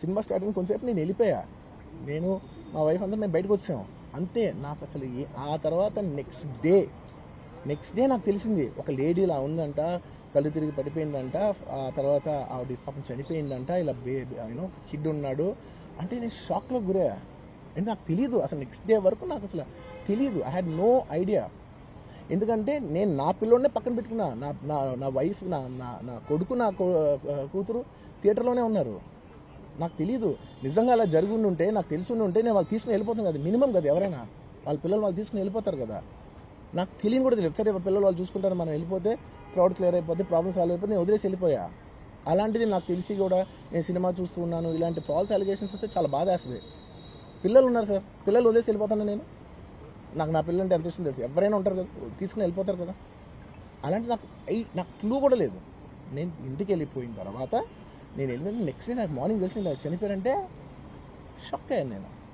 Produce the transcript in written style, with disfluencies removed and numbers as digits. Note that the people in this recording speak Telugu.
సినిమా స్టార్టింగ్ కొంచెంసేపు నేను వెళ్ళిపోయా. నేను మా వైఫ్ అందరూ మేము బయటకు వచ్చాము అంతే. నాకు అసలు ఆ తర్వాత నెక్స్ట్ డే నాకు తెలిసింది ఒక లేడీ ఇలా ఉందంట, కళ్ళు తిరిగి పడిపోయిందంట, ఆ తర్వాత ఆవిడ పాపం చనిపోయిందంట, ఇలా కిడ్ ఉన్నాడు అంటే నేను షాక్లో గురయ్యా. అంటే నాకు తెలియదు అసలు, నెక్స్ట్ డే వరకు నాకు అసలు తెలియదు. I had no idea. ఎందుకంటే నేను నా పిల్లోనే పక్కన పెట్టుకున్నా, నా వైఫ్, నా కొడుకు, నా కూతురు థియేటర్లోనే ఉన్నారు. నాకు తెలియదు. నిజంగా అలా జరుగుండి ఉంటే, నాకు తెలిసి ఉంటే నేను వాళ్ళు తీసుకుని వెళ్ళిపోతాను కదా, మినిమం కదా. ఎవరైనా వాళ్ళ పిల్లలు వాళ్ళు తీసుకుని వెళ్ళిపోతారు కదా. నాకు తెలియని కూడా తెలియదు. సరే పిల్లలు వాళ్ళు చూసుకుంటారు, మనం వెళ్ళిపోతే క్రౌడ్ క్లియర్ అయిపోతే, ప్రాబ్లమ్ సాల్వ్ అయిపోతే నేను వదిలేసి వెళ్ళిపోయా. అలాంటిది నాకు తెలిసి కూడా నేను సినిమా చూస్తూ ఉన్నాను, ఇలాంటి ఫాల్స్ అలిగేషన్స్ వస్తే చాలా బాధ వేస్తుంది. పిల్లలు ఉన్నారు సార్, పిల్లలు వదిలేసి వెళ్ళిపోతాను నేను. నాకు నా పిల్లలు అంటే ఎంత ఇష్టం తెలుసు. ఎవరైనా ఉంటారు కదా, తీసుకుని వెళ్ళిపోతారు కదా. అలాంటి నాకు క్లూ కూడా లేదు. నేను ఇంటికి వెళ్ళిపోయిన తర్వాత నేను వెళ్ళిపోయిన నెక్స్ట్ డే నాకు మార్నింగ్ తెలిసి చనిపోయారంటే షాక్ అయ్యాను నేను.